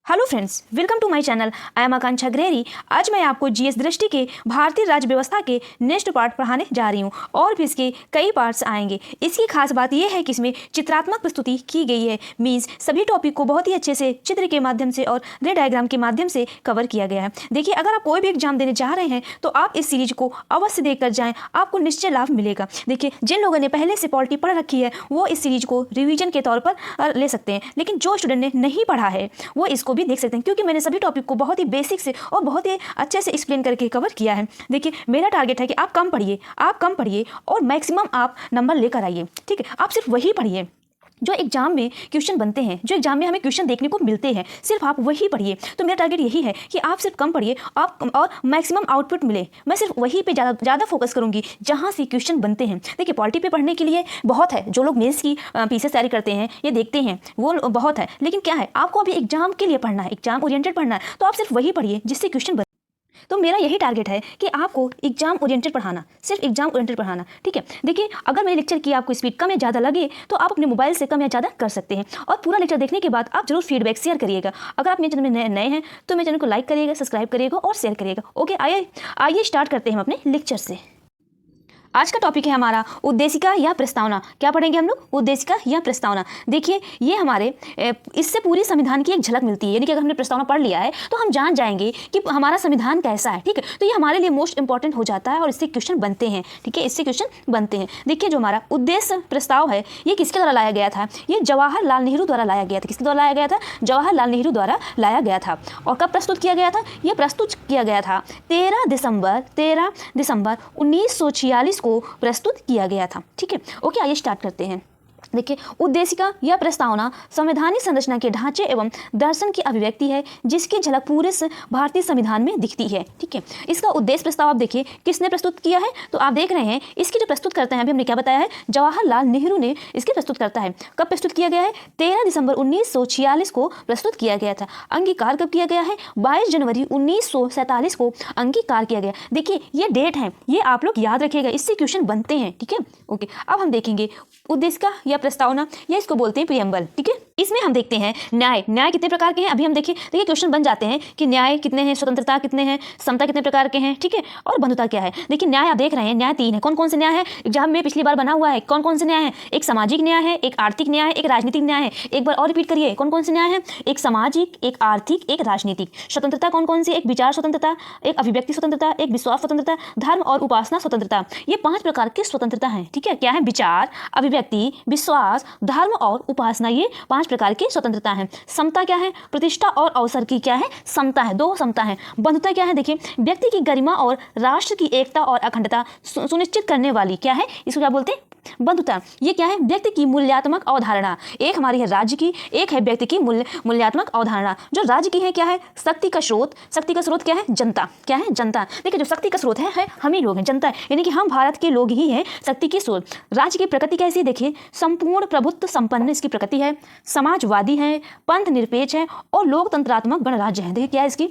Hello friends, welcome to my channel. I am Akanksha ग्रेरी। आज मैं आपको जीएस दृष्टि के भारतीय राज्य व्यवस्था के नेक्स्ट पार्ट पढ़ाने जा रही हूँ और भी इसके कई पार्ट्स आएंगे। इसकी खास बात यह है कि इसमें चित्रात्मक प्रस्तुति की गई है। मीन्स सभी टॉपिक को बहुत ही अच्छे से चित्र के माध्यम से और रे डायग्राम के माध्यम से कवर किया गया है। देखिए, अगर आप कोई भी एग्जाम देने जा रहे हैं तो आप इस सीरीज को अवश्य देखकर जाएँ, आपको निश्चय लाभ मिलेगा। देखिए, जिन लोगों ने पहले से पॉलिटी पढ़ रखी है वो इस सीरीज को रिविजन के तौर पर ले सकते हैं, लेकिन जो स्टूडेंट ने नहीं पढ़ा है वो इसको भी देख सकते हैं, क्योंकि मैंने सभी टॉपिक को बहुत ही बेसिक से और बहुत ही अच्छे से एक्सप्लेन करके कवर किया है। देखिए, मेरा टारगेट है कि आप कम पढ़िए और मैक्सिमम आप नंबर लेकर आइए। ठीक है, आप सिर्फ वही पढ़िए जो एग्जाम में क्वेश्चन बनते हैं, जो एग्जाम में हमें क्वेश्चन देखने को मिलते हैं, सिर्फ आप वही पढ़िए। तो मेरा टारगेट यही है कि आप सिर्फ कम पढ़िए आप और मैक्सिमम आउटपुट मिले। मैं सिर्फ वही पे ज़्यादा फोकस करूंगी जहां से क्वेश्चन बनते हैं। देखिए, पॉलिटी पे पढ़ने के लिए बहुत है, जो लोग मेंस की पीसेस तैयारी करते हैं ये देखते हैं वो बहुत है, लेकिन क्या है, आपको अभी एग्जाम के लिए पढ़ना है, एग्जाम ओरिएंटेड पढ़ना है, तो आप सिर्फ वही पढ़िए जिससे क्वेश्चन। तो मेरा यही टारगेट है कि आपको एग्जाम ओरिएंटेड पढ़ाना, सिर्फ एग्जाम ओरिएंटेड पढ़ाना। ठीक है, देखिए, अगर मेरे लेक्चर की आपको स्पीड कम या ज़्यादा लगे तो आप अपने मोबाइल से कम या ज़्यादा कर सकते हैं, और पूरा लेक्चर देखने के बाद आप जरूर फीडबैक शेयर करिएगा। अगर आप मेरे चैनल में नए हैं तो मेरे चैनल को लाइक करिएगा, सब्सक्राइब करिएगा और शेयर करिएगा। ओके, आइए स्टार्ट करते हैं हम अपने लेक्चर से। आज का टॉपिक है हमारा उद्देशिका या प्रस्तावना। क्या पढ़ेंगे हम लोग? उद्देशिका या प्रस्तावना। देखिए, ये हमारे इससे पूरी संविधान की एक झलक मिलती है, यानी कि अगर हमने प्रस्तावना पढ़ लिया है तो हम जान जाएंगे कि हमारा संविधान कैसा है। ठीक है, तो ये हमारे लिए मोस्ट इंपॉर्टेंट हो जाता है और इससे क्वेश्चन बनते हैं। ठीक है, इससे क्वेश्चन बनते हैं। देखिए, जो हमारा उद्देश्य प्रस्ताव है ये किसके द्वारा लाया गया था? ये जवाहरलाल नेहरू द्वारा लाया गया था। किसके द्वारा लाया गया था? जवाहरलाल नेहरू द्वारा लाया गया था। और कब प्रस्तुत किया गया था? ये प्रस्तुत किया गया था 13 दिसंबर 1946 को प्रस्तुत किया गया था। ठीक है, ओके, आइए स्टार्ट करते हैं। देखिए, उद्देशिका या प्रस्तावना संवैधानिक संरचना के ढांचे एवं दर्शन की अभिव्यक्ति है जिसकी झलक पूरे भारतीय संविधान में दिखती है। ठीक है, इसका उद्देश्य प्रस्ताव आप देखिए किसने प्रस्तुत किया है, तो आप देख रहे हैं इसकी जो प्रस्तुत करते हैं, अभी हमने क्या बताया है, जवाहरलाल नेहरू ने इसकी प्रस्तुत करता है। कब प्रस्तुत किया गया है? 13 दिसंबर 1946 को प्रस्तुत किया गया था। अंगीकार कब किया गया है? 22 जनवरी 1947 को अंगीकार किया गया। देखिए, ये डेट है, ये आप लोग याद रखिएगा, इससे क्वेश्चन बनते हैं। ठीक है, ओके, अब हम देखेंगे उद्देशिका या प्रस्तावना, या इसको बोलते हैं प्रियम्बल। ठीक है, इसमें हम देखते हैं न्याय कितने प्रकार के हैं। अभी हम देखिए क्वेश्चन बन जाते हैं कि न्याय कितने हैं, स्वतंत्रता कितने हैं, समता कितने प्रकार के हैं। ठीक है, और बंधुता क्या है। देखिए, न्याय आप देख रहे हैं, न्याय 3 है। कौन कौन से न्याय है? एग्जाम में पिछली बार बना हुआ है। कौन कौन से न्याय है? एक सामाजिक न्याय है, एक आर्थिक न्याय है, एक राजनीतिक न्याय है। एक बार और रिपीट करिए, कौन कौन से न्याय है? एक सामाजिक, एक आर्थिक, एक राजनीतिक। स्वतंत्रता कौन कौन सी? एक विचार स्वतंत्रता, एक अभिव्यक्ति स्वतंत्रता, एक विश्वास स्वतंत्रता, धर्म और उपासना स्वतंत्रता। ये 5 प्रकार की स्वतंत्रता है। ठीक है, क्या है? विचार, अभिव्यक्ति, विश्वास, धर्म और उपासना, ये 5 प्रकार की स्वतंत्रता है। समता क्या है? प्रतिष्ठा और अवसर की क्या है? समता है, 2 समता है। बंधुता क्या है? देखिए, व्यक्ति की गरिमा और राष्ट्र की एकता और अखंडता सुनिश्चित करने वाली क्या है, इसको क्या बोलते हैं? बंधुता। ये क्या है? व्यक्ति की मूल्यात्मक अवधारणा। एक हमारी है राज्य की, एक है व्यक्ति की मूल्यात्मक अवधारणा। जो राज्य की है क्या है? शक्ति का स्रोत। शक्ति का स्रोत क्या है? जनता। क्या है? जनता। देखिए, जो शक्ति का स्रोत है हम ही लोग हैं, जनता, यानी कि हम भारत के लोग ही हैं शक्ति की स्रोत। राज्य की प्रकृति कैसी है? देखिए, संपूर्ण प्रभुत्व संपन्न इसकी प्रकृति है, समाजवादी है, पंथ निरपेक्ष है और लोकतंत्रात्मक गणराज्य है। देखिए, क्या है इसकी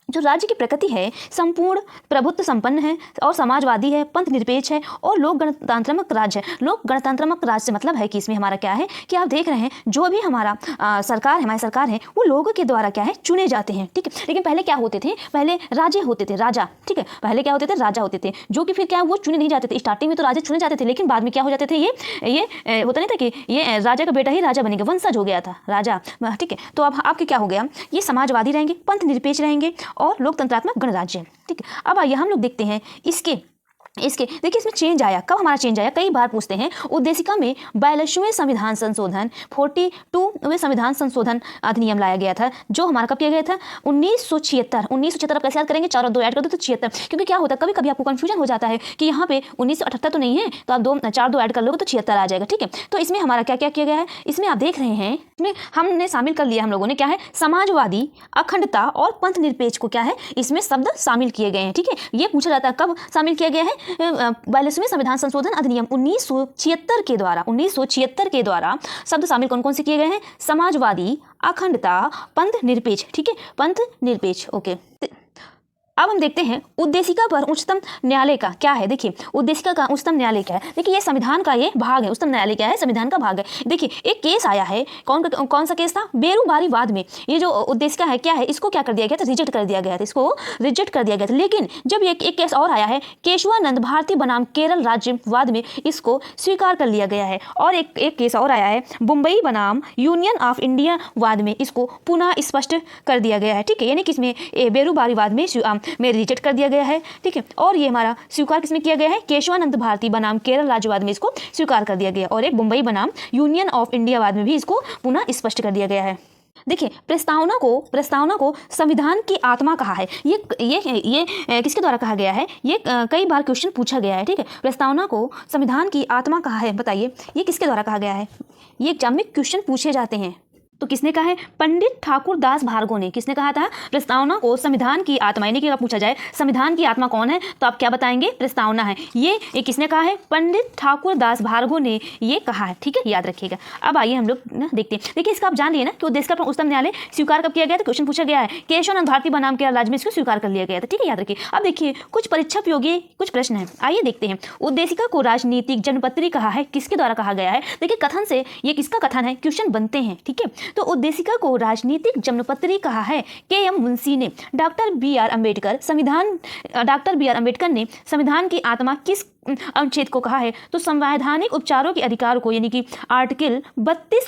जो राज्य की प्रकृति है? संपूर्ण प्रभुत्व संपन्न है और समाजवादी है, पंथ निरपेक्ष है और लोक गणतंत्रात्मक राज्य है। लोक गणतंत्रात्मक राज्य से मतलब है कि इसमें हमारा क्या है कि आप देख रहे हैं जो भी हमारा हमारी सरकार है वो लोगों के द्वारा क्या है? चुने जाते हैं। ठीक है, लेकिन पहले क्या होते थे? पहले राजे होते थे, राजा। ठीक है, पहले क्या होते थे? राजा होते थे, जो कि फिर क्या वो चुने नहीं जाते थे। स्टार्टिंग में तो राजे चुने जाते थे, लेकिन बाद में क्या हो जाते थे? ये होता नहीं था कि ये राजा का बेटा ही राजा बनेगा, वंशज हो गया था राजा। ठीक है, तो अब आपके क्या हो गया? ये समाजवादी रहेंगे, पंथ निरपेक्ष रहेंगे और लोकतंत्रात्मक गणराज्य। ठीक है, अब आइए हम लोग देखते हैं इसके देखिए, इसमें चेंज आया। कब हमारा चेंज आया? कई बार पूछते हैं। उद्देशिका में 42वें संविधान संशोधन 42वें संविधान संशोधन अधिनियम लाया गया था, जो हमारा कब किया गया था? 1976। कैसे याद करेंगे? 4 और 2 ऐड कर दो तो 76। क्योंकि क्या होता है, कभी कभी आपको कंफ्यूजन हो जाता है कि यहाँ पे 1978 तो नहीं है, तो आप 4 2 ऐड कर लोगे तो 76 आ जाएगा। ठीक है, तो इसमें हमारा क्या क्या किया गया है? इसमें आप देख रहे हैं, इसमें हमने शामिल कर लिया, हम लोगों ने क्या है? समाजवादी, अखंडता और पंथ निरपेक्ष को क्या है? इसमें शब्द शामिल किए गए हैं। ठीक है, ये पूछा जाता है कब शामिल किया गया है? 42वें संविधान संशोधन अधिनियम 1976 के द्वारा शब्द शामिल कौन कौन से किए गए हैं? समाजवादी, अखंडता, पंथ निरपेक्ष। ठीक है, पंथ निरपेक्ष। ओके, अब हम देखते हैं उद्देशिका पर उच्चतम न्यायालय का क्या है। देखिए उद्देशिका का उच्चतम न्यायालय क्या है। देखिए ये संविधान का ये भाग है। उच्चतम न्यायालय क्या है, संविधान का भाग है। देखिए एक केस आया है, कौन सा केस था, बेरूबारी वाद में। ये जो उद्देशिका है क्या है, इसको क्या कर दिया गया था, रिजेक्ट कर दिया गया था, इसको रिजेक्ट कर दिया गया था। लेकिन जब एक केस और आया है केशवानंद भारती बनाम केरल राज्य वाद में, इसको स्वीकार कर लिया गया है। और एक केस और आया है मुंबई बनाम यूनियन ऑफ इंडिया वाद में, इसको पुनः स्पष्ट कर दिया गया है। ठीक है, यानी किसमें, बेरूबारी वाद में रिजेक्ट कर दिया गया है। ठीक है, और ये हमारा स्वीकार किसमें किया गया है, केशवानंद भारती बनाम केरल राज्यवाद में इसको स्वीकार कर दिया गया। और एक मुंबई बनाम यूनियन ऑफ इंडिया वाद में भी इसको पुनः स्पष्ट कर दिया गया है। देखिए प्रस्तावना को संविधान की आत्मा कहा है। ये किसके द्वारा कहा गया है, ये कई बार क्वेश्चन पूछा गया है। ठीक है, प्रस्तावना को संविधान की आत्मा कहा है, बताइए ये किसके द्वारा कहा गया है। ये एग्जाम में क्वेश्चन पूछे जाते हैं। तो किसने कहा है, पंडित ठाकुर दास भार्गव ने। किसने कहा था, प्रस्तावना को संविधान की आत्मा, यानी कि अगर पूछा जाए संविधान की आत्मा कौन है, तो आप क्या बताएंगे, प्रस्तावना है। ये किसने कहा है, पंडित ठाकुर दास भार्गव ने ये कहा है। ठीक है, याद रखिएगा। अब आइए हम लोग ना देखते हैं। देखिए इसका आप जान लिए ना कि उद्देशिका पर उच्चतम न्यायालय स्वीकार कब किया गया था, क्वेश्चन पूछा गया है, केशवानंद भारती बनाम केरल राज्य में इसको स्वीकार कर लिया गया था। ठीक है, याद रखिए। अब देखिए कुछ परीक्षा उपयोगी कुछ प्रश्न है, आइए देखते हैं। उद्देशिका को राजनीतिक जनपत्री कहा है, किसके द्वारा कहा गया है। देखिए कथन से, ये किसका कथन है, क्वेश्चन बनते हैं। ठीक है, तो उद्देशिका को राजनीतिक जन्मपत्री कहा है के.एम. मुंशी ने। Doctor B R. अम्बेडकर ने संविधान की आत्मा किस अनुच्छेद को कहा है, तो संवैधानिक उपचारों के अधिकार को, यानी कि आर्टिकल 32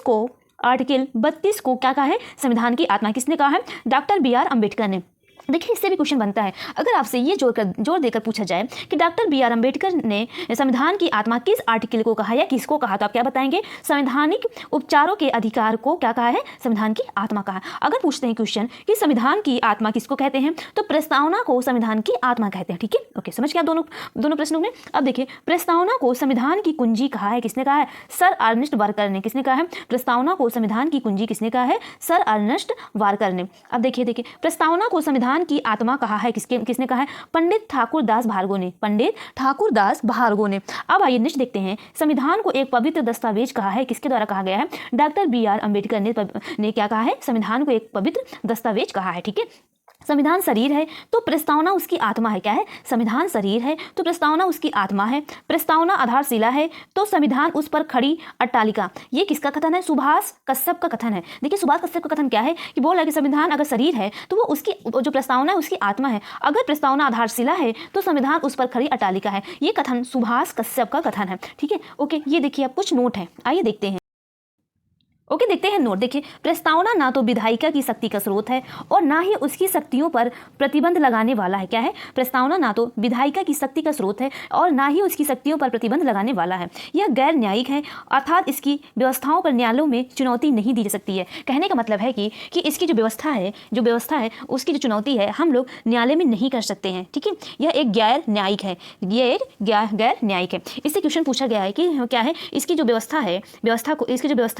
को क्या कहा है, संविधान की आत्मा किसने कहा है, डॉक्टर बी.आर. अम्बेडकर ने। देखिए इससे भी क्वेश्चन बनता है। अगर आपसे ये जोर देकर पूछा जाए कि डॉक्टर बी.आर. अम्बेडकर ने संविधान की आत्मा किस आर्टिकल को कहा या किसको कहा, तो आप क्या बताएंगे, संवैधानिक उपचारों के अधिकार को क्या कहा है, संविधान की आत्मा कहा। अगर पूछते हैं क्वेश्चन कि संविधान की आत्मा किसको कहते हैं, तो प्रस्तावना को संविधान की आत्मा कहते हैं। ठीक है, ओके, समझ गया दोनों प्रश्नों में। अब देखिए प्रस्तावना को संविधान की कुंजी कहा है, किसने कहा है, सर अर्नेस्ट वारकर ने। किसने कहा है, प्रस्तावना को संविधान की कुंजी किसने कहा है, सर अर्नेस्ट वारकर ने। अब देखिए प्रस्तावना को संविधान की आत्मा कहा है, किसने कहा है, पंडित ठाकुर दास भार्गव ने। अब आइए नेक्स्ट देखते हैं। संविधान को एक पवित्र दस्तावेज कहा है, किसके द्वारा कहा गया है, डॉक्टर बी.आर. अम्बेडकर ने क्या कहा है, संविधान को एक पवित्र दस्तावेज कहा है। ठीक है, संविधान शरीर है तो प्रस्तावना उसकी आत्मा है। क्या है, संविधान शरीर है तो प्रस्तावना उसकी आत्मा है। प्रस्तावना आधारशिला है तो संविधान उस पर खड़ी अट्टालिका। ये किसका कथन है, सुभाष कश्यप का कथन है। देखिए सुभाष कश्यप का कथन क्या है कि बोल रहा है कि संविधान अगर शरीर है तो वो उसकी जो प्रस्तावना है उसकी आत्मा है। अगर प्रस्तावना आधारशिला है तो संविधान उस पर खड़ी अट्टालिका है। ये कथन सुभाष कश्यप का कथन है। ठीक है, ओके, ये देखिए अब कुछ नोट है, आइए देखते हैं। ओके, देखते हैं नोट। देखिए प्रस्तावना ना तो विधायिका की शक्ति का स्रोत है और ना ही उसकी शक्तियों पर प्रतिबंध लगाने वाला है। क्या है, प्रस्तावना ना तो विधायिका की शक्ति का स्रोत है और ना ही उसकी शक्तियों पर प्रतिबंध लगाने वाला है। यह गैर न्यायिक है, अर्थात इसकी व्यवस्थाओं पर न्यायालयों में चुनौती नहीं दी जा सकती है। कहने का मतलब है कि इसकी जो व्यवस्था है उसकी जो चुनौती है हम लोग न्यायालय में नहीं कर सकते हैं। ठीक है, यह एक गैर न्यायिक है, गैर न्यायिक है। इससे क्वेश्चन पूछा गया है कि क्या है, इसकी जो व्यवस्था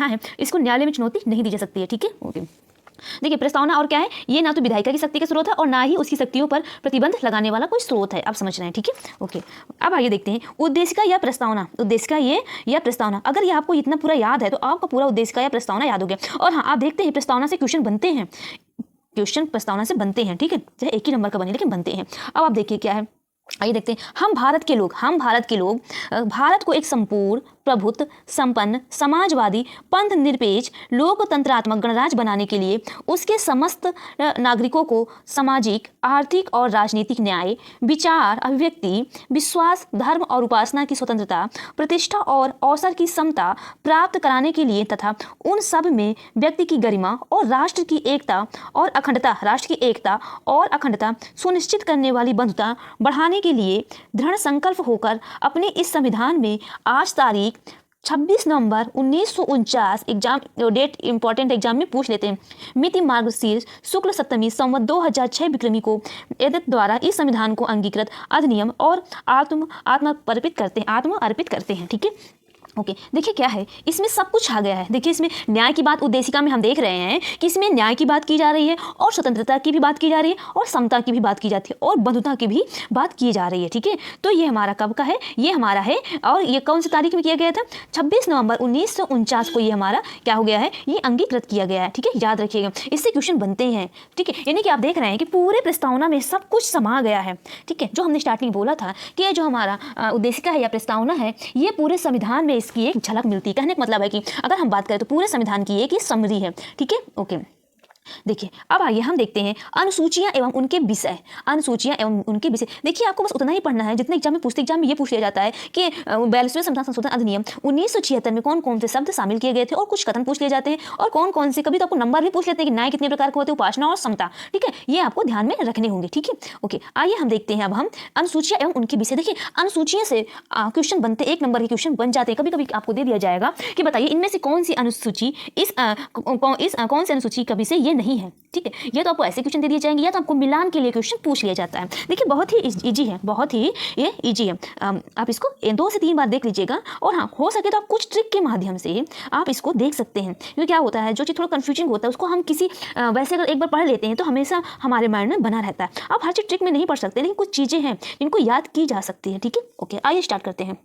है इसको न्यायालय में चुनौती नहीं दी जा सकती है। ठीक है, ओके। देखिए प्रस्तावना और क्या है, ये ना तो विधायिका की शक्ति का स्रोत है और ना ही उसकी शक्तियों पर प्रतिबंध लगाने वाला कोई स्रोत है। आप समझ रहे हैं, ठीक है, ओके। अब आइए देखते हैं उद्देशिका या प्रस्तावना। उद्देशिका ये या प्रस्तावना, अगर ये आपको इतना पूरा याद है तो आपका पूरा उद्देशिका या प्रस्तावना याद हो गया। और हाँ, आप देखते हैं प्रस्तावना से क्वेश्चन बनते हैं, प्रस्तावना से बनते हैं। ठीक है, चाहे एक ही नंबर का बने लेकिन बनते हैं। अब आप देखिए क्या है, आइए देखते हैं। हम भारत के लोग भारत को एक संपूर्ण प्रभुत्व संपन्न समाजवादी पंथ निरपेक्ष लोकतंत्रात्मक गणराज्य बनाने के लिए उसके समस्त नागरिकों को सामाजिक, आर्थिक और राजनीतिक न्याय, विचार, अभिव्यक्ति, विश्वास, धर्म और उपासना की स्वतंत्रता, प्रतिष्ठा और अवसर की समता प्राप्त कराने के लिए तथा उन सब में व्यक्ति की गरिमा और राष्ट्र की एकता और अखंडता सुनिश्चित करने वाली बंधुता बढ़ाने के लिए दृढ़ संकल्प होकर अपने इस संविधान में आज तारीख 26 नवंबर 1949 एग्जाम डेट इंपॉर्टेंट एग्जाम में पूछ लेते हैं, मिति मार्गशीर्ष शुक्ल सप्तमी संवत 2006 विक्रमी को एतत् द्वारा इस संविधान को अंगीकृत अधिनियम और आत्म अर्पित करते हैं। ठीक है, ओके देखिए क्या है, इसमें सब कुछ आ गया है। देखिए इसमें न्याय की बात उद्देशिका में हम देख रहे हैं कि इसमें न्याय की बात की जा रही है और स्वतंत्रता की भी बात की जा रही है और समता की भी बात की जाती है और बंधुता की भी बात की जा रही है। ठीक है, तो ये हमारा कब का है, ये हमारा है और ये कौन सी तारीख में किया गया था, 26 नवंबर 1949 को ये हमारा क्या हो गया है, ये अंगीकृत किया गया है। ठीक है, याद रखिएगा, इससे क्वेश्चन बनते हैं। ठीक है, यानी कि आप देख रहे हैं कि पूरे प्रस्तावना में सब कुछ समा गया है। ठीक है, जो हमने स्टार्टिंग बोला था कि ये जो हमारा उद्देशिका है या प्रस्तावना है, ये पूरे संविधान में इसकी एक झलक मिलती है। कहने का मतलब है कि अगर हम बात करें तो पूरे संविधान की एक ही समरी है। ठीक है, ओके देखिए अब आइए हम देखते हैं अनुसूचियां एवं उनके विषय। अनुसूचियां एवं उनके विषय, देखिए आपको बस उतना ही पढ़ना है जितने एग्जाम में पूछते, एग्जाम में ये पूछ लिया जाता है कि 42वें संविधान संशोधन अधिनियम 1976 में कौन कौन से शब्द शामिल किए गए थे और कुछ कथन पूछ लिए जाते हैं और कौन कौन से, कभी तो आपको नंबर भी पूछ लेते हैं कि न्याय कितने प्रकार के होते हैं, उपासना और समता। ठीक है, ये आपको ध्यान में रखने होंगे। ठीक है, ओके आइए हम देखते हैं अब हम अनुसूचियां एवं उनके विषय। देखिए अनुसूचियों से क्वेश्चन बनते, एक नंबर के क्वेश्चन बन जाते हैं। कभी कभी आपको दे दिया जाएगा कि बताइए इनमें से कौन सी अनुसूची कौन सी अनुसूची का विषय ये नहीं है। ठीक है, या तो आपको ऐसे क्वेश्चन दे दिए जाएंगे या तो आपको मिलान के लिए क्वेश्चन पूछ लिया जाता है। देखिए बहुत ही इजी है, बहुत ही ये इजी है। आप इसको 2 से 3 बार देख लीजिएगा और हाँ हो सके तो आप कुछ ट्रिक के माध्यम से आप इसको देख सकते हैं। क्योंकि क्या होता है, जो चीज़ थोड़ा कंफ्यूजिंग होता है उसको हम किसी वैसे अगर एक बार पढ़ लेते हैं तो हमेशा हमारे माइंड में बना रहता है। आप हर चीज़ ट्रिक में नहीं पढ़ सकते, लेकिन कुछ चीज़ें हैं जिनको याद की जा सकती है। ठीक है, ओके आइए स्टार्ट करते हैं।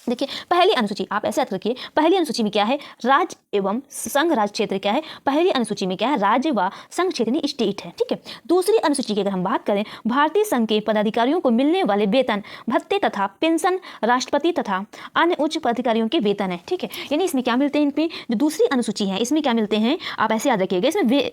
देखिए पहली अनुसूची, आप ऐसे याद रखिए, पहली अनुसूची में क्या है, राज्य एवं संघ राज्य क्षेत्र क्या है। पहली अनुसूची में क्या है, राज्य व संघ क्षेत्र यानी स्टेट है। ठीक है, दूसरी अनुसूची की अगर हम बात करें, भारतीय संघ के पदाधिकारियों को मिलने वाले वेतन भत्ते तथा पेंशन, राष्ट्रपति तथा अन्य उच्च पदाधिकारियों के वेतन है। ठीक है, यानी इसमें क्या मिलते हैं, इनमें जो दूसरी अनुसूची है इसमें क्या मिलते हैं, आप ऐसे याद रखिएगा,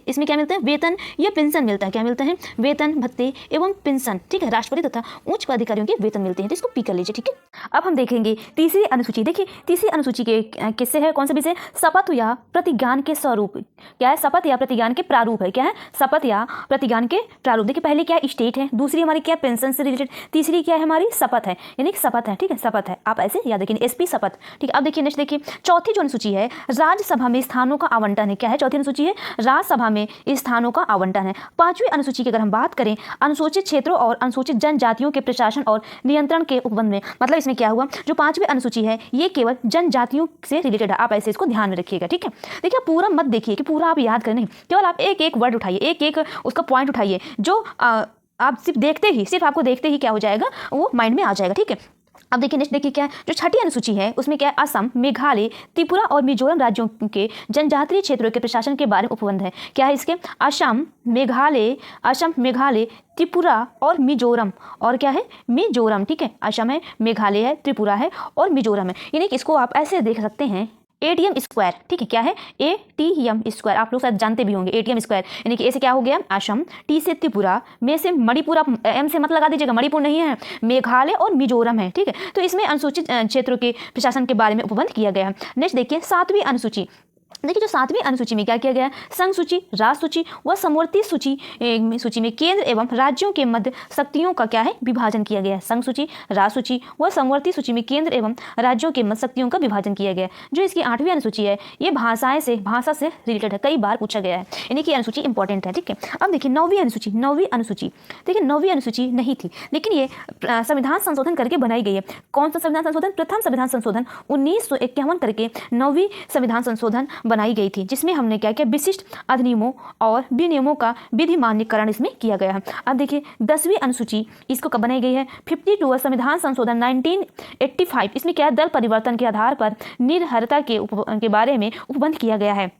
इसमें क्या मिलता है, वेतन या पेंशन मिलता है। क्या मिलता है, वेतन भत्ते एवं पेंशन। ठीक है, राष्ट्रपति तथा उच्च पदाधिकारियों के वेतन मिलते हैं, तो इसको पी कर लीजिए। ठीक है, अब हम देखेंगे तीसरी अनुसूची। देखिए तीसरी अनुसूची के किससे है, कौन से विषय, शपथ या प्रतिज्ञान के स्वरूप। क्या है, शपथ या प्रतिज्ञान के प्रारूप है। क्या है, शपथ या प्रतिज्ञान के प्रारूप। देखिए पहले क्या स्टेट है, दूसरी हमारी क्या पेंशन से रिलेटेड, तीसरी क्या है हमारी शपथ है, यानी शपथ है। ठीक है, शपथ है, आप ऐसे याद रखिए, एसपी शपथ। ठीक है, अब देखिए नेक्स्ट देखिए, चौथी जो अनुसूची है, राज्यसभा में स्थानों का आवंटन है। क्या है, चौथी अनुसूची है राज्यसभा में स्थानों का आवंटन है। पांचवी अनुसूची की अगर हम बात करें, अनुसूचित क्षेत्रों और अनुसूचित जनजातियों के प्रशासन और नियंत्रण के उपबंध में, मतलब इसमें क्या हुआ, जो पांचवी अनुसूची है ये केवल जनजातियों से रिलेटेड है। आप ऐसे इसको ध्यान में रखिएगा। ठीक है, देखिए पूरा मत देखिए कि पूरा आप याद करें, नहीं, केवल आप एक एक वर्ड उठाइए, एक एक उसका पॉइंट उठाइए, जो आप सिर्फ आपको देखते ही क्या हो जाएगा, वो माइंड में आ जाएगा। ठीक है, अब देखिए नेक्स्ट देखिए क्या है, जो छठी अनुसूची है उसमें क्या है, असम, मेघालय, त्रिपुरा और मिजोरम राज्यों के जनजातीय क्षेत्रों के प्रशासन के बारे में उपबंध है। क्या है इसके, असम, मेघालय, त्रिपुरा और मिजोरम, और क्या है, मिजोरम। ठीक है, असम है, मेघालय है, त्रिपुरा है और मिजोरम है। यानी कि इसको आप ऐसे देख सकते हैं, एटीएम स्क्वायर। ठीक है, क्या है, एटीएम स्क्वायर, आप लोग शायद जानते भी होंगे एटीएम स्क्वायर। यानी कि ए से क्या हो गया, असम, टी से त्रिपुरा, मे से मणिपुर, आप एम से मत लगा दीजिएगा, मणिपुर नहीं है, मेघालय और मिजोरम है। ठीक है, तो इसमें अनुसूचित क्षेत्रों के प्रशासन के बारे में उपबंध किया गया है। नेक्स्ट देखिए सातवीं अनुसूची। देखिए जो सातवीं अनुसूची में क्या किया गया है, संघ सूची, राज्य सूची व समवर्ती सूची में केंद्र एवं राज्यों के मध्य शक्तियों का क्या है, विभाजन किया गया है। संघ सूची, राज्य सूची व समवर्ती सूची में केंद्र एवं राज्यों के मध्य शक्तियों का विभाजन किया गया है। जो इसकी 8वीं अनुसूची है ये भाषा से रिलेटेड है, कई बार पूछा गया है, यानी कि अनुसूची इंपॉर्टेंट है। ठीक है, अब देखिए 9वीं अनुसूची। देखिए 9वीं अनुसूची नहीं थी, लेकिन ये संविधान संशोधन करके बनाई गई है। कौन सा संविधान संशोधन, प्रथम संविधान संशोधन 1951 करके 9वीं संविधान संशोधन बनाई गई थी, जिसमें हमने क्या किया, विशिष्ट अधिनियमों और विनियमों का विधि मान्यकरण इसमें किया गया है। अब देखिए 10वीं अनुसूची, इसको कब बनाई गई है, 52 संविधान संशोधन 1985। इसमें क्या है, दल परिवर्तन के आधार पर निरहरता के बारे में उपबंध किया गया है।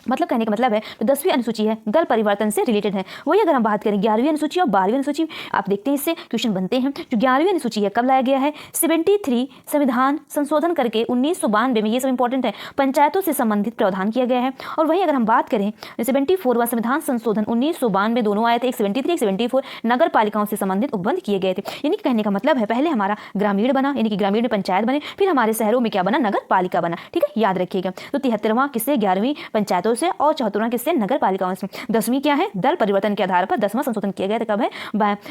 मतलब कहने का मतलब है जो 10वीं अनुसूची है दल परिवर्तन से रिलेटेड है। वही अगर हम बात करें 11वीं अनुसूची और 12वीं अनुसूची, आप देखते हैं इससे क्वेश्चन बनते हैं। जो 11वीं अनुसूची है कब लाया गया है, 73 संविधान संशोधन करके 1992 में, ये सब इंपॉर्टेंट है, पंचायतों से संबंधित प्रावधान किया गया है। और वही अगर हम बात करें 74वां संविधान संशोधन 1992 दोनों आए थे, एक 73 एक 74, नगर पालिकाओं से संबंधित उपबंध किए गए थे। यानी कहने का मतलब है पहले हमारा ग्रामीण बना, यानी कि ग्रामीण में पंचायत बने, फिर हमारे शहरों में क्या बना, नगर पालिका बना। ठीक है, याद रखिएगा। तो 73वां किससे, 11वीं पंचायतों से, और 74वां किससे, नगर पालिकाओं से। 10वीं क्या है, दल परिवर्तन के आधार पर 10वां संशोधन किया गया था, कब है,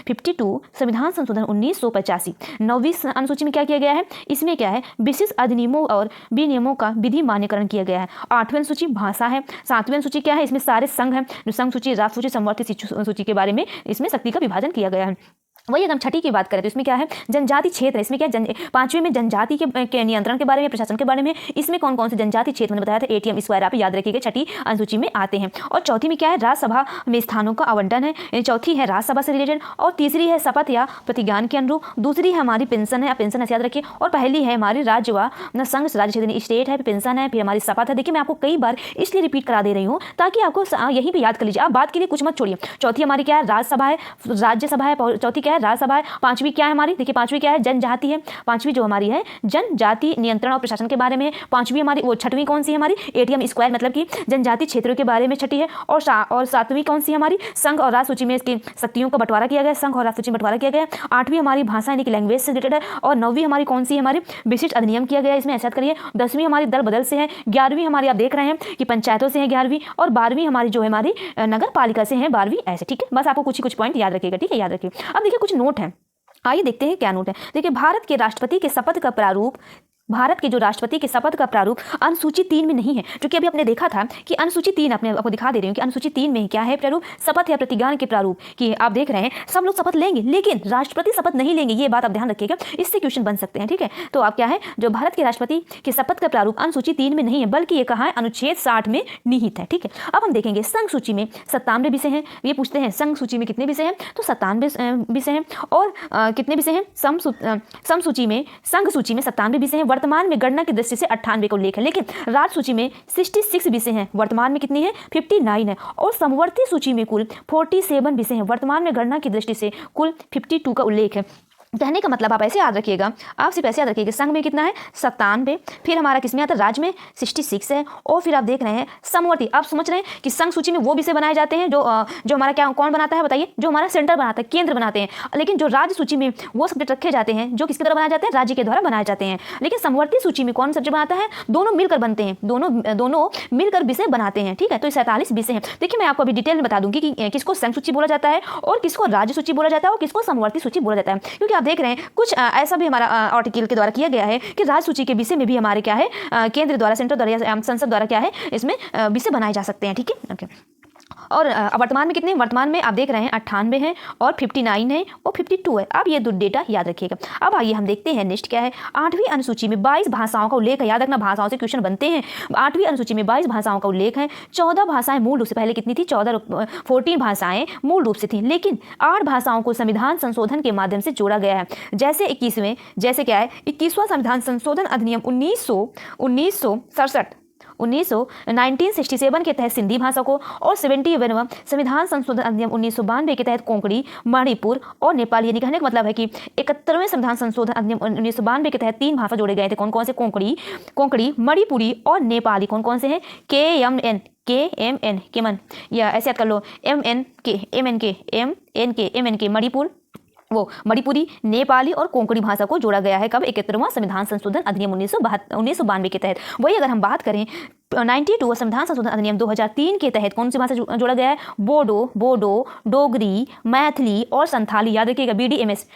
52 संविधान संशोधन 1985। 9वीं अनुसूची में क्या किया गया है, इसमें क्या है, विशिष्ट अधिनियमों और विनियमों का विधि मान्यकरण किया गया है। 8वीं अनुसूची भाषा है। 7वीं अनुसूची क्या है, इसमें सारे संघ है, जो संघ सूची, राज्य सूची, समवर्ती सूची के बारे में इसमें शक्ति का विभाजन किया गया है। वही अगर हम छठी की बात करें तो इसमें क्या है, जनजाति क्षेत्र है। इसमें क्या है, पांचवें में जनजाति के नियंत्रण के बारे में, प्रशासन के बारे में। इसमें कौन कौन से जनजाति क्षेत्र मैंने बताया था, ATM स्क्वायर आप याद रखिएगा, छठी अनुसूची में आते हैं। और चौथी में क्या है, राज्यसभा में स्थानों का आवंटन है, यानी चौथी है राज्यसभा से रिलेटेड। और तीसरी है शपथ या प्रतिज्ञान के अनुरूप। दूसरी है हमारी पेंशन है, आप पेंशन ऐसे याद रखिए। और पहली है हमारी राज्य व संघ राज्य क्षेत्र स्टेट है, पेंशन है, फिर हमारी शपथ है। देखिए मैं आपको कई बार इसलिए रिपीट करा दे रही हूँ ताकि आपको यहीं पर याद कर लीजिए, आप बात के लिए कुछ मत छोड़िए। चौथी हमारी क्या है, राज्यसभा है, राज्यसभा है। चौथी क्या है, राज्यसभा है। पांचवी क्या है हमारी, देखिए पांचवी क्या है, जनजाति है। पांचवी जो हमारी है जनजाति नियंत्रण और प्रशासन के बारे में। पांचवी हमारी, वो छठवीं कौन सी है हमारी, ATM स्क्वायर मतलब कि जनजाति क्षेत्रों के बारे में छठी है। और सातवीं कौन सी हमारी, संघ और राज्य सूची में इसकी शक्तियों का बंटवारा किया गया, संघ और राज्य सूची में बंटवारा किया गया। आठवीं हमारी भाषा यानी कि लैंग्वेज से रिलेटेड है। और नौवीं हमारी कौन सी है, हमारी विशिष्ट अधिनियम किया गया, इसमें ऐसा करिए। 10वीं हमारी दल बदल से है। 11वीं हमारी आप देख रहे हैं कि पंचायतों से है 11वीं। और 12वीं हमारी जो है हमारी नगर पालिका से है 12वीं, ऐसे ठीक है। बस आपको कुछ पॉइंट याद रखिएगा, ठीक है, याद रखिए। अब देखिए कुछ नोट है, आइए देखते हैं क्या नोट है। देखिए भारत के राष्ट्रपति के शपथ का प्रारूप, भारत के जो राष्ट्रपति के शपथ का प्रारूप अनुसूची 3 में नहीं है, क्योंकि अभी आपने देखा था कि अनुसूची 3 आपको दिखा दे रही हूँ कि अनुसूची 3 में क्या है प्रारूप, शपथ या प्रतिज्ञान के प्रारूप कि आप देख रहे हैं सब लोग शपथ लेंगे लेकिन राष्ट्रपति शपथ नहीं लेंगे, ये बात आप ध्यान रखिएगा, इससे क्वेश्चन बन सकते हैं, ठीक है। तो आप क्या है, जो भारत के राष्ट्रपति के शपथ का प्रारूप अनुसूची 3 में नहीं है, बल्कि ये कहा है अनुच्छेद 60 में निहित है, ठीक है। अब हम देखेंगे संघ सूची में 97 विषय हैं। ये पूछते हैं संघ सूची में कितने विषय हैं, तो 97 विषय हैं। और कितने विषय हैं, संघ सूची में 97 विषय हैं। वर्तमान में गणना की दृष्टि से 98 का उल्लेख है, लेकिन राज्य सूची में 66 विषय हैं। वर्तमान में कितनी है, 59 है। और समवर्ती सूची में कुल 47 विषय हैं। वर्तमान में गणना की दृष्टि से कुल 52 का उल्लेख है। कहने का मतलब आप ऐसे याद रखिएगा, आप सिर्फ ऐसे याद रखिएगा, संघ में कितना है 97, फिर हमारा किसमें आता है, राज्य में 66 है। और फिर आप देख रहे हैं समवर्ती, आप समझ रहे हैं कि संघ सूची में वो विषय बनाए जाते हैं जो हमारा क्या कौन बनाता है बताइए, जो हमारा सेंटर बनाता है, केंद्र बनाते हैं। लेकिन जो राज्य सूची में वो सब्जेक्ट रखे जाते हैं जो किसके द्वारा बनाए जाते हैं, राज्य के द्वारा बनाए जाते हैं। लेकिन समवर्ती सूची में कौन सब्जेक्ट बनाता है, दोनों मिलकर बनते हैं, दोनों मिलकर विषय बनाते हैं, ठीक है। तो 47 विषय हैं। देखिए मैं आपको अभी डिटेल में बता दूंगी कि किसको संघ सूची बोला जाता है और किसको राज्य सूची बोला जाता है और किसको समवर्ती सूची बोला जाता है। क्योंकि आप देख रहे हैं कुछ ऐसा भी हमारा आर्टिकल के द्वारा किया गया है कि राज्य सूची के विषय में भी हमारे क्या है, केंद्र द्वारा, सेंटर द्वारा या संसद द्वारा क्या है, इसमें विषय बनाए जा सकते हैं, ठीक है, ओके। और वर्तमान में कितने, वर्तमान में आप देख रहे हैं 98 हैं और 59 है और 52 है। आप ये दो डेटा याद रखिएगा। अब आइए हम देखते हैं नेक्स्ट क्या है, 8वीं अनुसूची में 22 भाषाओं का उल्लेख है। याद रखना, भाषाओं से क्वेश्चन बनते हैं। 8वीं अनुसूची में 22 भाषाओं का उल्लेख है। 14 भाषाएं मूल रूप से, पहले कितनी थी, 14 भाषाएं मूल रूप से थी, लेकिन 8 भाषाओं को संविधान संशोधन के माध्यम से जोड़ा गया है। जैसे 21वां संविधान संशोधन अधिनियम 1967 के तहत सिंधी भाषा को, और 71वां संविधान संशोधन अधिनियम 1992 के तहत कोंकणी, मणिपुर और नेपाली। यानी कहने का मतलब है कि 71वें संविधान संशोधन अधिनियम 1992 के तहत 3 भाषा जोड़े गए थे। कौन कौन से, कोंकणी, मणिपुरी और नेपाली। कौन कौन से हैं, KMN केमन, या ऐसे याद कर लो, MNK मणिपुर, वो मणिपुरी, नेपाली और कोंकणी भाषा को जोड़ा गया है। कब, 71वां संविधान संशोधन अधिनियम 1992 के तहत। वही अगर हम बात करें 92 संविधान संशोधन अधिनियम 2003 के तहत कौन सी भाषा जोड़ा गया है, बोडो, डोगरी, मैथिली और संथाली। याद रखिएगा, BDMS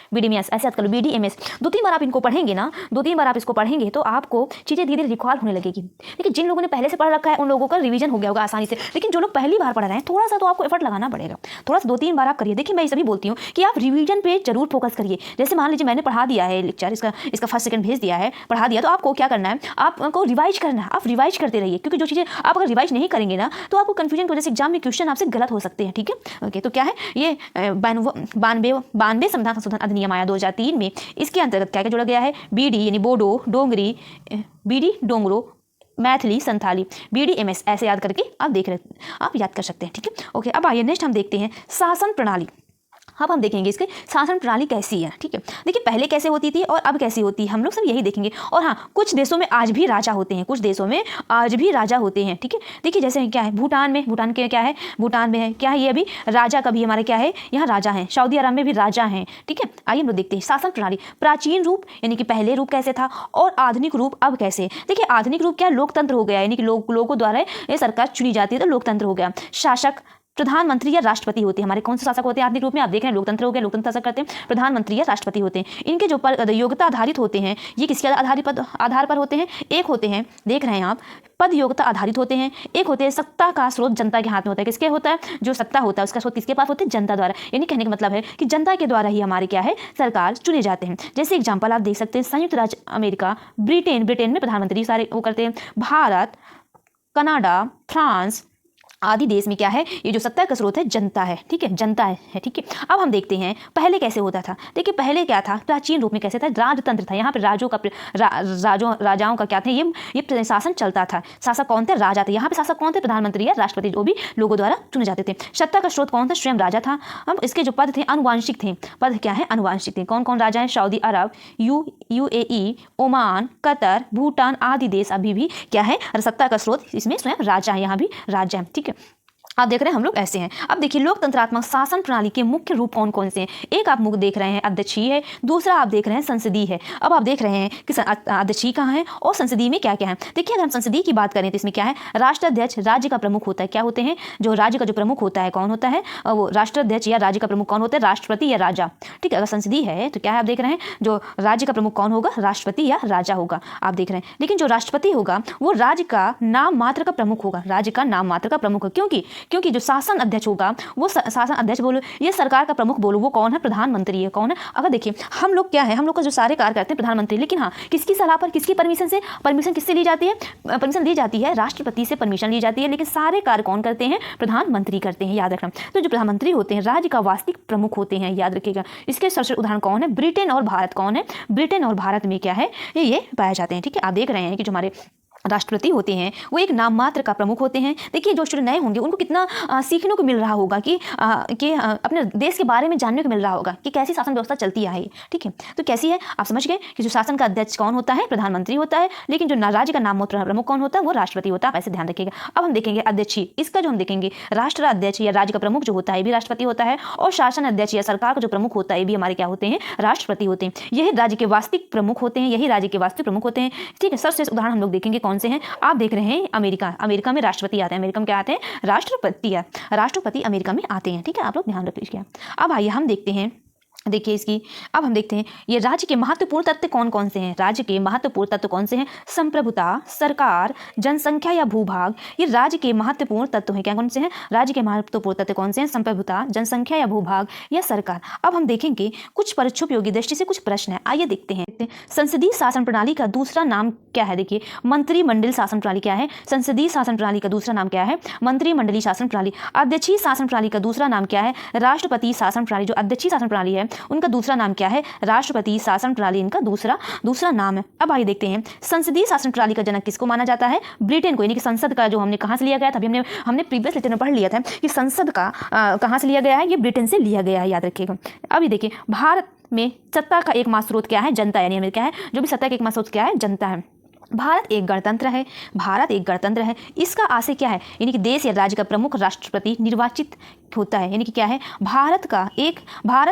ऐसे याद कर लो, BDMS। 2-3 बार आप इनको पढ़ेंगे ना, 2-3 बार आप इसको पढ़ेंगे तो आपको चीज़ें धीरे धीरे रिकॉल होने लगेगी। लेकिन जिन लोगों ने पहले से पढ़ रखा है उन लोगों का रिवीजन हो गया होगा आसानी से, लेकिन जो लोग पहली बार पढ़ रहे हैं थोड़ा सा तो आपको एफर्ट लगाना पड़ेगा, थोड़ा सा 2-3 बार आप करिए। देखिए मैं ये सभी बोलती हूँ कि आप रिवीजन पे जरूर फोकस करिए। जैसे मान लीजिए मैंने पढ़ा दिया है लेक्चर, इसका फर्स्ट सेकंड भेज दिया है, पढ़ा दिया, तो आपको क्या करना है, आपको रिवाइज करना है। आप रिवाइज करते रहिए, क्योंकि जो चीज़ें आप रिवाइज नहीं करेंगे ना तो आपको कंफ्यूजन की वजह से एग्जाम में क्वेश्चन आपसे गलत हो सकते हैं, ठीक है, ओके। तो क्या है ये 92 संविधान संशोधन अधिनियम आया 2003 में। इसके अंतर्गत क्या क्या जोड़ा गया है, BD यानी बोडो, डोंगरी, BD डोंगरो, मैथिली, संथाली, BDMS ऐसे याद करके आप याद कर सकते हैं, ठीक है, ओके। अब आइए नेक्स्ट हम देखते हैं शासन प्रणाली। अब हम देखेंगे इसके शासन प्रणाली कैसी है, ठीक है। देखिए पहले कैसे होती थी और अब कैसी होती है, हम लोग सब यही देखेंगे। और हाँ, कुछ देशों में आज भी राजा होते हैं, ठीक है। देखिए जैसे क्या है, भूटान के क्या है, भूटान में है क्या है, ये अभी राजा का भी हमारे क्या है, यहाँ राजा हैं। सऊदी अरब में भी राजा हैं, ठीक है। आइए हम लोग देखते हैं शासन प्रणाली। प्राचीन रूप यानी कि पहले रूप कैसे था और आधुनिक रूप अब कैसे। देखिए आधुनिक रूप क्या, लोकतंत्र हो गया, यानी कि लोगों द्वारा ये सरकार चुनी जाती है तो लोकतंत्र हो गया। शासक प्रधानमंत्री या राष्ट्रपति होते हैं। हमारे कौन से शासक होते हैं आधुनिक रूप में? आप देख रहे हैं लोकतंत्र हो गया, लोकतंत्र शासक करते हैं, प्रधानमंत्री या राष्ट्रपति होते हैं। इनके जो योग्यता आधारित होते हैं ये किसके आधार पर होते हैं? एक होते हैं, देख रहे हैं आप, पद योग्यता आधारित होते हैं। एक होते हैं सत्ता का स्रोत जनता के हाथ में होता है। किसके होता है? जो सत्ता होता है उसका स्रोत किसके पास होता है? जनता द्वारा। यानी कहने का मतलब है कि जनता के द्वारा ही हमारे क्या है सरकार चुने जाते हैं। जैसे एग्जाम्पल आप देख सकते हैं संयुक्त राज्य अमेरिका, ब्रिटेन में प्रधानमंत्री सारे वो करते हैं, भारत, कनाडा, फ्रांस आदि देश में क्या है ये जो सत्ता का स्रोत है जनता है। ठीक है, जनता है। ठीक है, अब हम देखते हैं पहले कैसे होता था। देखिए पहले क्या था, प्राचीन रूप में कैसे था? राजतंत्र था। यहाँ पे राजाओं का क्या था, ये शासन चलता था। शासक कौन थे? राजा थे। यहाँ पे शासक कौन थे? प्रधानमंत्री या राष्ट्रपति, जो भी लोगों द्वारा चुने जाते थे। सत्ता का स्रोत कौन था? स्वयं राजा था। अब इसके जो पद थे अनुवांशिक थे। पद क्या है? अनुवांशिक थे। कौन कौन राजा है? सऊदी अरब, UAE, ओमान, कतर, भूटान आदि देश अभी भी क्या है सत्ता का स्रोत इसमें स्वयं राजा है। यहाँ भी राजा है। ठीक है, आप देख रहे हैं हम लोग ऐसे हैं। अब देखिए लोकतंत्रात्मक शासन प्रणाली के मुख्य रूप कौन कौन से हैं? एक आप मुख्य देख रहे हैं अध्यक्षीय है, दूसरा आप देख रहे हैं संसदीय है। अब आप देख रहे हैं कि अध्यक्षीय कहाँ है और संसदीय में क्या क्या है। देखिए अगर हम संसदीय की बात करें तो इसमें क्या है, राष्ट्राध्यक्ष राज्य का प्रमुख होता है। क्या होते हैं? जो राज्य का जो प्रमुख होता है कौन होता है? वो राष्ट्राध्यक्ष या राज्य का प्रमुख कौन होता है? राष्ट्रपति या राजा। ठीक है, अगर संसदीय है तो क्या है आप देख रहे हैं जो राज्य का प्रमुख कौन होगा? राष्ट्रपति या राजा होगा, आप देख रहे हैं। लेकिन जो राष्ट्रपति होगा वो राज्य का नाम मात्र का प्रमुख होगा, राज्य का नाम मात्र का प्रमुख होगा। क्योंकि जो शासन अध्यक्ष होगा वो शासन अध्यक्ष बोलो ये सरकार का प्रमुख बोलो वो कौन है? प्रधानमंत्री है। कौन है? अगर देखिए हम लोग क्या है, हम लोग का जो सारे कार्य करते हैं प्रधानमंत्री, लेकिन हाँ किसकी सलाह पर, किसकी परमिशन से? परमिशन किससे ली जाती है? परमिशन ली जाती है राष्ट्रपति से परमिशन ली जाती है, लेकिन सारे कार्य कौन करते हैं? प्रधानमंत्री करते हैं, याद रखना। तो जो प्रधानमंत्री होते हैं राज्य का वास्तविक प्रमुख होते हैं, याद रखिएगा। इसके सबसे उदाहरण कौन है? ब्रिटेन और भारत। कौन है? ब्रिटेन और भारत में क्या है ये पाए जाते हैं। ठीक है, आप देख रहे हैं कि जो हमारे राष्ट्रपति होते हैं वो एक नाम मात्र का प्रमुख होते हैं। देखिए जो स्टूडेंट नए होंगे उनको कितना सीखने को मिल रहा होगा कि अपने देश के बारे में जानने को मिल रहा होगा कि कैसी शासन व्यवस्था चलती है। ठीक है, तो कैसी है आप समझ गए कि जो शासन का अध्यक्ष कौन होता है? प्रधानमंत्री होता है, लेकिन जो राज्य का नाम प्रमुख कौन होता है? वो राष्ट्रपति होता है। आप ऐसे ध्यान रखिएगा। अब हम देखेंगे अध्यक्षीय, इसका जो हम देखेंगे राष्ट्राध्यक्ष या राज्य का प्रमुख जो होता है भी राष्ट्रपति होता है, और शासन अध्यक्ष या सरकार का जो प्रमुख होता है भी हमारे क्या होते हैं? राष्ट्रपति होते हैं। यही राज्य के वास्तविक प्रमुख होते हैं, यही राज्य के वास्तविक प्रमुख होते हैं। ठीक है, सबसे उदाहरण हम लोग देखेंगे कौन से हैं। आप देख रहे हैं अमेरिका में राष्ट्रपति आते हैं। अमेरिका में क्या आते हैं? राष्ट्रपति अमेरिका में आते हैं। ठीक है, आप लोग ध्यान रख लीजिए। अब आइए हम देखते हैं, देखिए इसकी अब हम देखते हैं ये राज्य के महत्वपूर्ण तत्व कौन कौन से हैं। राज्य के महत्वपूर्ण तत्व कौन से हैं? संप्रभुता, सरकार, जनसंख्या या भूभाग, ये राज्य के महत्वपूर्ण तत्व हैं। क्या कौन से हैं? राज्य के महत्वपूर्ण तत्व कौन से हैं? संप्रभुता, जनसंख्या या भूभाग या सरकार। अब हम देखेंगे कुछ परीक्षोपयोगी दृष्टि से कुछ प्रश्न है, आइए देखते हैं। संसदीय शासन प्रणाली का दूसरा नाम क्या है? देखिए मंत्रिमंडल शासन प्रणाली क्या है? संसदीय शासन प्रणाली का दूसरा नाम क्या है? मंत्रिमंडलीय शासन प्रणाली। अध्यक्षीय शासन प्रणाली का दूसरा नाम क्या है? राष्ट्रपति शासन प्रणाली। जो अध्यक्षीय शासन प्रणाली है उनका दूसरा नाम क्या है? राष्ट्रपति शासन प्रणाली इनका दूसरा नाम है। अब आइए देखते हैं संसदीय शासन प्रणाली का जनक किसको माना जाता है? ब्रिटेन को। यानी कि संसद का जो हमने कहां से लिया गया था, अभी हमने प्रीवियस लेक्चर में पढ़ लिया था कि संसद का कहां से लिया गया है? ये ब्रिटेन से लिया गया है, याद रखिएगा। अभी देखिए भारत में सत्ता का एकमात्र स्रोत क्या है? जनता। यानी हमें क्या है जो भी सत्ता का एकमात्र स्रोत क्या है? जनता है। भारत एक गणतंत्र है। इसका आशय क्या है? यानी कि देश या राज्य का प्रमुख राष्ट्रपति निर्वाचित होता है। यानी कि क्या है? भारत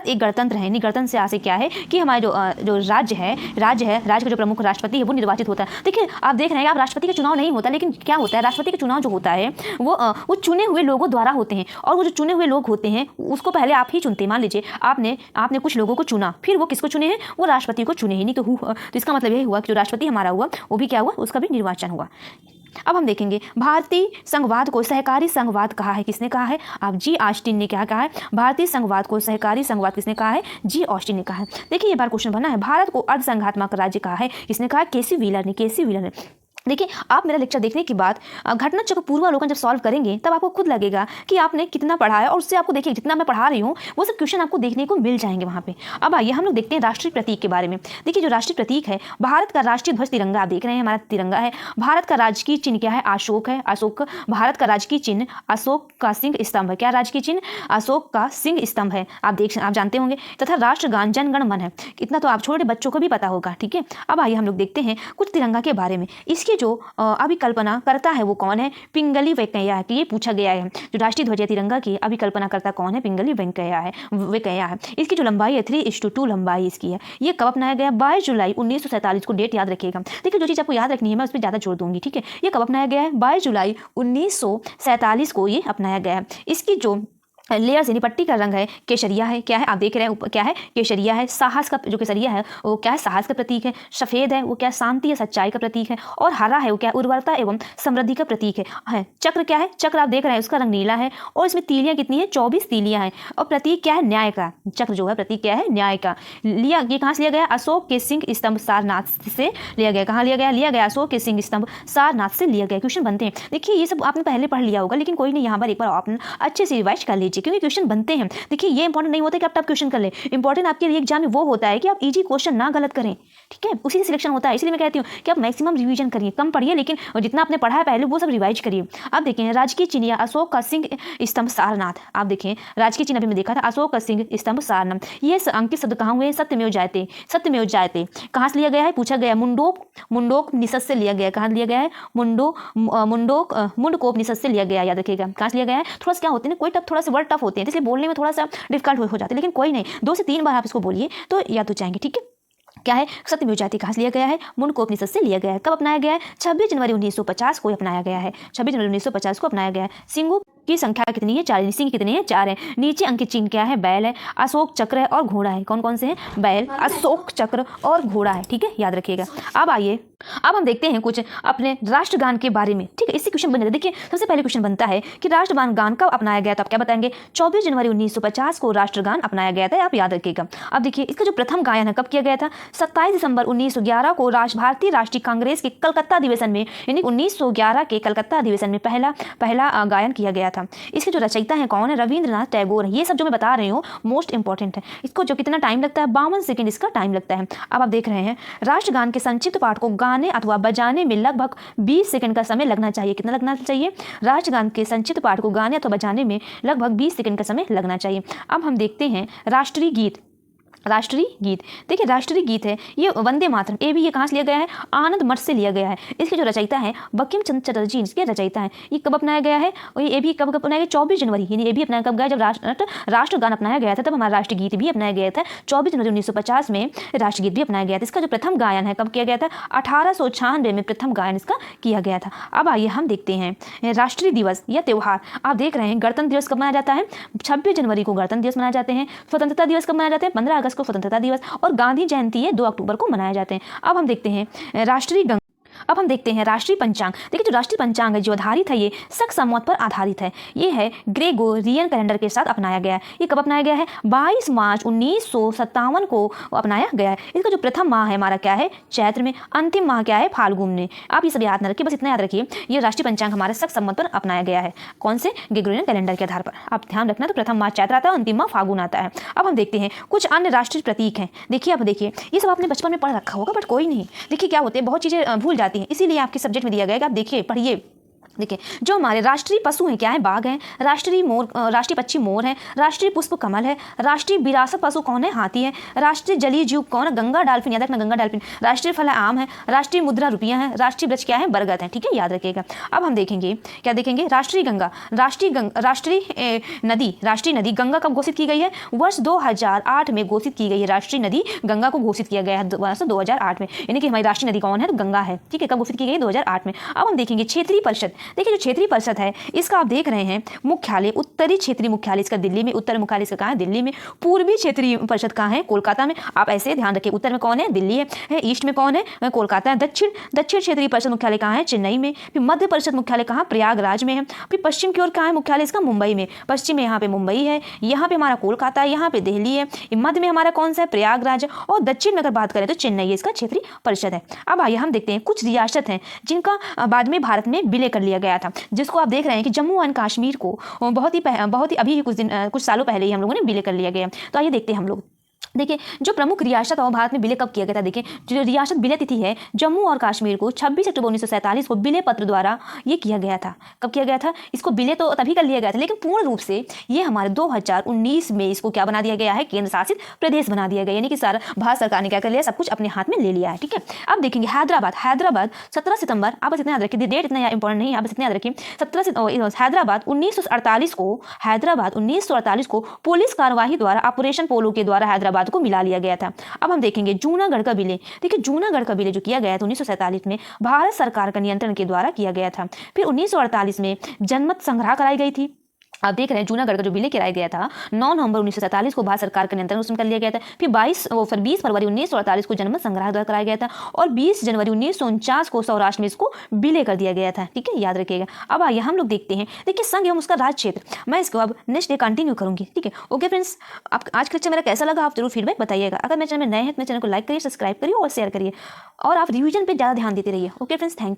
एक गणतंत्र है। यानी गणतंत्र से आशय क्या है कि हमारे जो राज्य का जो प्रमुख राष्ट्रपति है वो निर्वाचित होता है। देखिए आप देख रहे हैं आप राष्ट्रपति का चुनाव नहीं होता, लेकिन क्या होता है राष्ट्रपति का चुनाव जो होता है वो चुने हुए लोगों द्वारा होते हैं, और वो जो चुने हुए लोग होते हैं उसको पहले आप ही चुनते हैं। मान लीजिए आपने कुछ लोगों को चुना, फिर वो किसको चुने हैं? वो राष्ट्रपति को चुने ही नहीं। तो इसका मतलब यही हुआ कि जो राष्ट्रपति हमारा हुआ वो भी क्या हुआ? उसका भी निर्वाचन हुआ। अब हम देखेंगे भारतीय संघवाद को सहकारी संघवाद कहा है। किसने कहा है? आप जी ऑस्टिन ने क्या कहा है? भारतीय संघवाद को सहकारी संघवाद किसने कहा है? जी ऑस्टिन ने कहा है। देखिए ये बार क्वेश्चन बना है, भारत को अर्धसंघात्मक राज्य कहा है। किसने कहा? केसी व्हीलर ने। देखिए आप मेरा लेक्चर देखने के बाद घटना चक्र पूर्वावलोकन जब सॉल्व करेंगे तब आपको खुद लगेगा कि आपने कितना पढ़ा है, और उससे आपको देखिए जितना मैं पढ़ा रही हूँ वो सब क्वेश्चन आपको देखने को मिल जाएंगे वहाँ पे। अब आइए हम लोग देखते हैं राष्ट्रीय प्रतीक के बारे में। देखिए जो राष्ट्रीय प्रतीक है भारत का राष्ट्रीय ध्वज तिरंगा, आप देख रहे हैं हमारा तिरंगा है। भारत का राजकीय चिन्ह क्या है? अशोक है। भारत का राजकीय चिन्ह अशोक का सिंह स्तंभ है। क्या राजकीय चिन्ह? अशोक का सिंह स्तंभ है, आप जानते होंगे। तथा राष्ट्रगान जन गण मन है। इतना तो आप छोटे बच्चों को भी पता होगा। ठीक है, अब आइए हम लोग देखते हैं कुछ तिरंगा के बारे में। इसके इसकी जो अभिकल्पना करता है वो कौन है? पिंगली वेंकैया है। कि ये पूछा गया है, जो राष्ट्रीय ध्वज या तिरंगा की अभिकल्पना करता कौन है? पिंगली वेंकैया है। इसकी जो लंबाई है 3:2 लंबाई इसकी है। ये कब अपनाया गया? 22 जुलाई 1947 को। डेट याद रखिएगा। देखिए, जो चीज़ आपको याद रखनी है मैं उस पर ज़्यादा जोर दूंगी, ठीक है। ये कब अपनाया गया है? 22 जुलाई 1947 को ये अपनाया गया है। इसकी जो लेयर्स यानी पट्टी का रंग है केसरिया है। क्या है? आप देख रहे हैं क्या है? केसरिया है। साहस का जो केसरिया है वो क्या है? साहस का प्रतीक है। सफ़ेद है वो क्या? शांति या सच्चाई का प्रतीक है। और हरा है वो क्या? उर्वरता एवं समृद्धि का प्रतीक है। चक्र क्या है? चक्र आप देख रहे हैं उसका रंग नीला है और इसमें तीलियां कितनी है? 24 तीलियां हैं। और प्रतीक क्या है? न्याय का। चक्र जो है प्रतीक क्या है? न्याय का। ये कहाँ से लिया गया? अशोक के सिंह स्तंभ सारनाथ से लिया गया। कहाँ लिया गया? लिया गया अशोक के सिंह स्तंभ सारनाथ से लिया गया। क्वेश्चन बनते हैं। देखिए, ये सब आपने पहले पढ़ लिया होगा, लेकिन कोई नहीं, यहाँ पर एक बार आपने अच्छे से रिवाइज कर लीजिए, क्योंकि क्वेश्चन बनते हैं। देखिए, ये इंपॉर्टेंट नहीं होता कि आप टफ क्वेश्चन कर ले। इंपॉर्टेंट आपके लिए एग्जाम में वो होता है कि आप इजी क्वेश्चन ना गलत करें, ठीक है। उसी से सिलेक्शन होता है। इसलिए मैं कहती हूँ कि आप मैक्सिमम रिवीजन करिए, कम पढ़िए, लेकिन जितना आपने पढ़ा है पहले वो सब रिवाइज करिए। आप देखें, राजकीय चिन्ह या अशोक का सिंह स्तंभ सारनाथ। आप देखें, राजकीय चिन्ह अभी मैं देखा था, अशोक का सिंह स्तंभ सारनाथ। ये अंकित शब्द कहाँ हुए? सत्यमेव जयते। सत्यमेव जयते कहाँ से लिया गया है? पूछा गया मुंडकोपनिषद से लिया गया। कहाँ लिया गया है? मुंडकोपनिषद से लिया गया। याद रखिएगा, कहाँ से लिया गया है। थोड़ा सा क्या होते हैं, कोई थोड़ा सा वर्ड टफ होते हैं, इसलिए बोलने में थोड़ा सा डिफिकल्ट हो जाते हैं, लेकिन कोई नहीं, 2 से 3 बार आप इसको बोलिए तो याद हो जाएंगे, ठीक है। क्या है? सत्यमेव जयते कहाँ से लिया गया है? मुंडकोपनिषद से लिया गया है। कब अपनाया गया है? 26 जनवरी 1950 को अपनाया गया है। 26 जनवरी 1950 को अपनाया गया है। सिंगों की संख्या कितनी है? 4। सिंह कितने हैं? 4 है। नीचे अंकित चिन्ह क्या है? बैल है, अशोक चक्र है और घोड़ा है। कौन कौन से हैं? बैल, अशोक चक्र और घोड़ा है, ठीक है, याद रखिएगा। अब आइए, अब हम देखते हैं कुछ अपने राष्ट्रगान के बारे में, ठीक है। इससे क्वेश्चन बनेगा। देखिए, सबसे पहले क्वेश्चन बनता है कि राष्ट्रगान कब अपनाया गया? तो आप क्या बताएंगे? 24 जनवरी 1950 को राष्ट्रगान अपनाया गया था, आप याद रखिएगा। अब देखिए, इसका जो प्रथम गायन है कब किया गया था? 27 दिसंबर 1911 को भारतीय राष्ट्रीय कांग्रेस के कलकत्ता अधिवेशन में, यानी 1911 के कलकत्ता अधिवेशन में पहला गायन किया गया था। इसके जो रचयिता है कौन है? रविंद्रनाथ टैगोर। ये सब जो मैं बता रही हूँ मोस्ट इंपॉर्टेंट है। इसको जो कितना टाइम लगता है? 52 सेकंड इसका टाइम लगता है। अब आप देख रहे हैं, राष्ट्रगान के संक्षिप्त पाठ को गाने अथवा बजाने में लगभग 20 सेकंड का समय लगना चाहिए। कितना लगना चाहिए? राष्ट्रगान के संक्षिप्त पाठ को गाने अथवा बजाने में लगभग 20 सेकंड का समय लगना चाहिए। अब हम देखते हैं राष्ट्रीय गीत। राष्ट्रीय गीत, देखिए राष्ट्रीय गीत है ये वंदे मातरम। ये भी ये कहाँ से लिया गया है? आनंद मठ से लिया गया है। इसके जो रचयिता है बंकिम चंद्र चटर्जी, इसके रचयिता है। ये कब अपनाया गया है? और ये भी कब अपनाया गया? 24 जनवरी। यानी ये भी अपनाया कब गया? जब राष्ट्रगान अपनाया गया था, तब हमारा राष्ट्रीय गीत भी अपनाया गया था। 24 जनवरी 1950 में राष्ट्रीय गीत भी अपनाया गया था। इसका जो प्रथम गायन है कब किया गया था? 1896 में प्रथम गायन इसका किया गया था। अब आइए हम देखते हैं राष्ट्रीय दिवस या त्यौहार। आप देख रहे हैं, गणतंत्र दिवस कब मनाया जाता है? 26 जनवरी को गणतंत्र दिवस मनाए जाते हैं। स्वतंत्रता दिवस कब मनाए जाते हैं? 15 अगस्त को स्वतंत्रता दिवस। और गांधी जयंती है 2 अक्टूबर को मनाए जाते हैं। अब हम देखते हैं राष्ट्रीय पंचांग। देखिए, जो राष्ट्रीय पंचांग है जो आधारित है, ये शक संवत पर आधारित है। ये है ग्रेगोरियन कैलेंडर के साथ अपनाया गया है। ये कब अपनाया गया है? 22 मार्च 1957 को अपनाया गया है। इसका जो प्रथम माह है हमारा क्या है? चैत्र में। अंतिम माह क्या है? फाल्गुन में। आप ये सब याद न रखिए, बस इतना याद रखिए, ये राष्ट्रीय पंचांग हमारे शक संवत पर अपनाया गया है। कौन से? ग्रेगोरियन कैलेंडर के आधार पर। आप ध्यान रखना, तो प्रथम माह चैत्र आता है, अंतिम माह फाल्गुन आता है। अब हम देखते हैं कुछ अन्य राष्ट्रीय प्रतीक हैं। देखिए, आप देखिए, ये सब आपने बचपन में पढ़ रखा होगा, बट कोई नहीं। देखिए क्या होते हैं, बहुत चीज़ें भूल जाती हैं, इसीलिए आपके सब्जेक्ट में दिया गया है कि आप देखिए, पढ़िए। देखिए, जो हमारे राष्ट्रीय पशु हैं क्या है? बाघ है। राष्ट्रीय पक्षी मोर है। राष्ट्रीय पुष्प कमल है। राष्ट्रीय विरासत पशु कौन है? हाथी है। राष्ट्रीय जलीय जीव कौन है? गंगा डॉल्फिन, याद रखना, गंगा डॉल्फिन। राष्ट्रीय फल है आम है। राष्ट्रीय मुद्रा रुपया है। राष्ट्रीय वृक्ष क्या है? बरगद है, ठीक है, याद रखिएगा। अब हम देखेंगे, क्या देखेंगे? राष्ट्रीय गंगा। राष्ट्रीय नदी गंगा कब घोषित की गई है? वर्ष 2008 में घोषित की गई है। राष्ट्रीय नदी गंगा को घोषित किया गया है वर्ष 2008 में, यानी कि हमारी राष्ट्रीय नदी कौन है? तो गंगा है, ठीक है। कब घोषित की गई? 2008 में। अब हम देखेंगे क्षेत्रीय परिषद। देखिए, जो क्षेत्रीय परिषद है इसका आप देख रहे हैं मुख्यालय, उत्तरी क्षेत्रीय मुख्यालय इसका दिल्ली में। उत्तर मुख्यालय इसका कहाँ है? दिल्ली में। पूर्वी क्षेत्रीय परिषद कहाँ है? कोलकाता में। आप ऐसे ध्यान रखिए, उत्तर में कौन है? दिल्ली है। ईस्ट में कौन है? कोलकाता है। दक्षिण क्षेत्रीय परिषद मुख्यालय कहाँ है? चेन्नई में। फिर मध्य परिषद मुख्यालय कहाँ? प्रयागराज में है। फिर पश्चिम की ओर कहाँ है मुख्यालय इसका? मुंबई में। पश्चिम में यहाँ पे मुंबई है, यहाँ पे हमारा कोलकाता है, यहाँ पे दिल्ली है। मध्य में हमारा कौन सा है? प्रयागराज है। और दक्षिण में अगर बात करें तो चेन्नई इसका क्षेत्रीय परिषद है। अब आइए हम देखते हैं कुछ रियासत हैं जिनका बाद में भारत में विलय कर लिया गया था, जिसको आप देख रहे हैं कि जम्मू एंड कश्मीर को बहुत ही अभी कुछ सालों पहले ही हम लोगों ने विलय कर लिया गया। तो आइए देखते हैं हम लोग देखिए जो प्रमुख रियासत और भारत में विलय कब किया गया था, देखिए जो रियासत विलय तिथि है जम्मू और कश्मीर को 26 अक्टूबर 1947 को विलय पत्र द्वारा ये किया गया था। कब किया गया था? इसको विलय तो तभी कर लिया गया था, लेकिन पूर्ण रूप से ये हमारे 2019 में इसको क्या बना दिया गया है, केंद्र शासित प्रदेश बना दिया गया, यानी कि सारा भारत सरकार ने क्या कर लिया, सब कुछ अपने हाथ में ले लिया है। ठीक है, अब देखेंगे हैदराबाद 17 सितंबर, आप बस इतना याद रखिए, डेट इतना इंपॉर्टेंट नहीं है, आप बस इतना याद रखिए। हैदराबाद 1948 को पुलिस कार्यवाही द्वारा ऑपरेशन पोलो के द्वारा हैदराबाद को मिला लिया गया था। अब हम देखेंगे जूनागढ़ का विलय। देखिए जूनागढ़ का विलय जो किया गया था 1947 में भारत सरकार का नियंत्रण के द्वारा किया गया था। फिर 1948 में जनमत संग्रह कराई गई थी। आप देख रहे हैं जूनागढ़ का जो विलय कराया गया था 9 नवंबर 1947 को भारत सरकार का नियंत्रण उसमें कर लिया गया था। फिर 20 फरवरी 1948 को जनमत संग्रह द्वारा कराया गया था और 20 जनवरी 1949 को सौराष्ट्र में इसको विलय कर दिया गया था। ठीक है, याद रखिएगा। अब आइए हम लोग देखते हैं, देखिए संघ एवं उसका राज्य क्षेत्र, मैं इसको अब नेक्स्ट डे कंटिन्यू करूंगी। ठीक है, ओके फ्रेंड्स, आप आज का लेक्चर मेरा कैसा लगा आप जरूर फीडबैक बताइएगा। अगर मेरे चैनल में नए हैं तो मेरे चैनल को लाइक करिए, सब्सक्राइब करिए और शेयर करिए और आप रिवीजन पे ज़्यादा ध्यान देते रहिए। Okay friends, thank you.